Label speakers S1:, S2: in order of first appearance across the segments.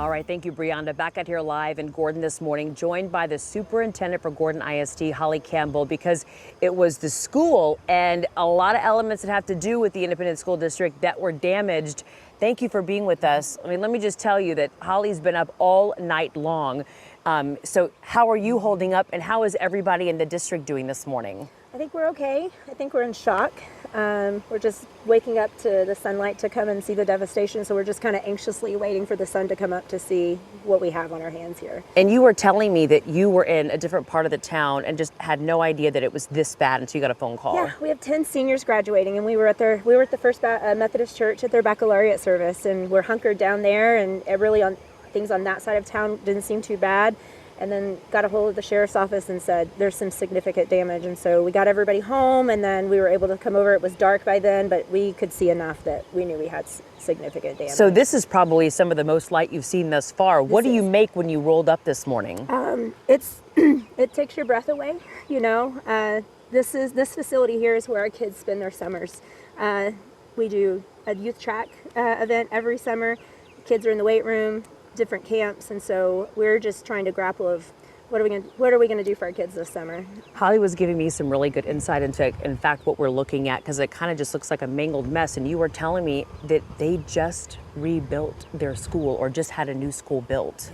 S1: All right, thank you, Brianda. Back out here live in Gordon this morning, joined by the superintendent for Gordon ISD, Holly Campbell, because it was the school and a lot of elements that have to do with the independent school district that were damaged. Thank you for being with us. I mean, let me just tell you that Holly's been up all night long. So how are you holding up, and how is everybody in the district doing this morning?
S2: I think we're okay. I think we're in shock. We're just waking up to the sunlight to come and see the devastation, so we're just kind of anxiously waiting for the sun to come up to see what we have on our hands here.
S1: And you were telling me that you were in a different part of the town and just had no idea that it was this bad until you got a phone call.
S2: Yeah, we have 10 seniors graduating, and we were at the First Methodist Church at their baccalaureate service, and we're hunkered down there, and really things on that side of town didn't seem too bad. And then got a hold of the sheriff's office and said there's some significant damage, and so we got everybody home, and then we were able to come over. It was dark by then, but we could see enough that we knew we had significant damage.
S1: So this is probably some of the most light you've seen thus far. What do you make when you rolled up this morning?
S2: It takes your breath away, you know. This facility here is where our kids spend their summers. We do a youth track event every summer. Kids are in the weight room, different camps, and so we're just trying to grapple of what are we going to do for our kids this summer.
S1: Holly was giving me some really good insight into, in fact, what we're looking at, because it kind of just looks like a mangled mess. And you were telling me that they just rebuilt their school, or just had a new school built.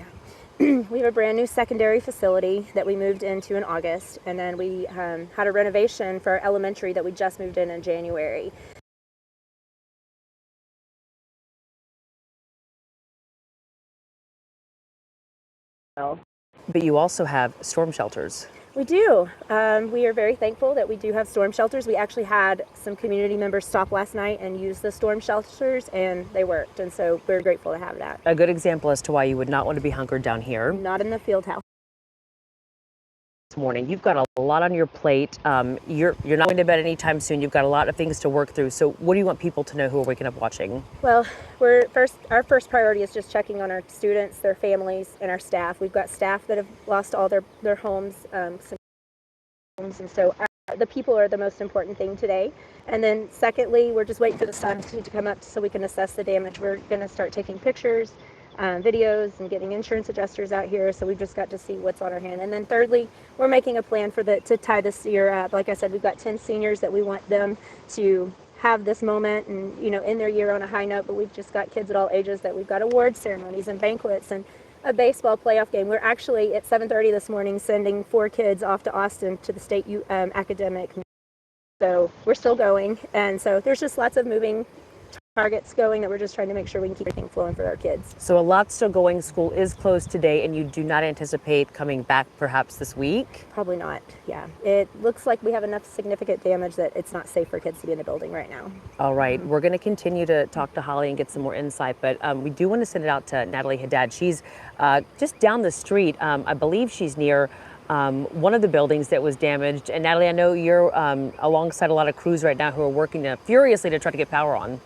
S2: Yeah. We have a brand new secondary facility that we moved into in August, and then we had a renovation for our elementary that we just moved in January.
S1: But you also have storm shelters.
S2: We do. We are very thankful that we do have storm shelters. We actually had some community members stop last night and use the storm shelters, and they worked, and so we're grateful to have that.
S1: A good example as to why you would not want to be hunkered down here.
S2: Not in the field house.
S1: This morning, you've got a lot on your plate. You're not going to bed anytime soon. You've got a lot of things to work through. So what do you want people to know who are waking up watching?
S2: Well, our first priority is just checking on our students, their families, and our staff. We've got staff that have lost all their homes, and so the people are the most important thing today. And then secondly, we're just waiting for the sun to come up so we can assess the damage. We're going to start taking pictures, videos, and getting insurance adjusters out here, so we've just got to see what's on our hand. And then thirdly, we're making a plan to tie this year up. Like I said, we've got 10 seniors that we want them to have this moment and, you know, end their year on a high note, but we've just got kids at all ages that we've got award ceremonies and banquets and a baseball playoff game. We're actually at 7:30 this morning sending 4 kids off to Austin to the state academic. So we're still going, and so there's just lots of moving targets going that we're just trying to make sure we can keep everything flowing for our kids.
S1: So a lot still going. School is closed today, and you do not anticipate coming back perhaps this week?
S2: Probably not, yeah. It looks like we have enough significant damage that it's not safe for kids to be in the building right now.
S1: All right, we're going to continue to talk to Holly and get some more insight, but we do want to send it out to Natalie Haddad. She's just down the street. I believe she's near one of the buildings that was damaged. And Natalie, I know you're alongside a lot of crews right now who are working furiously to try to get power on.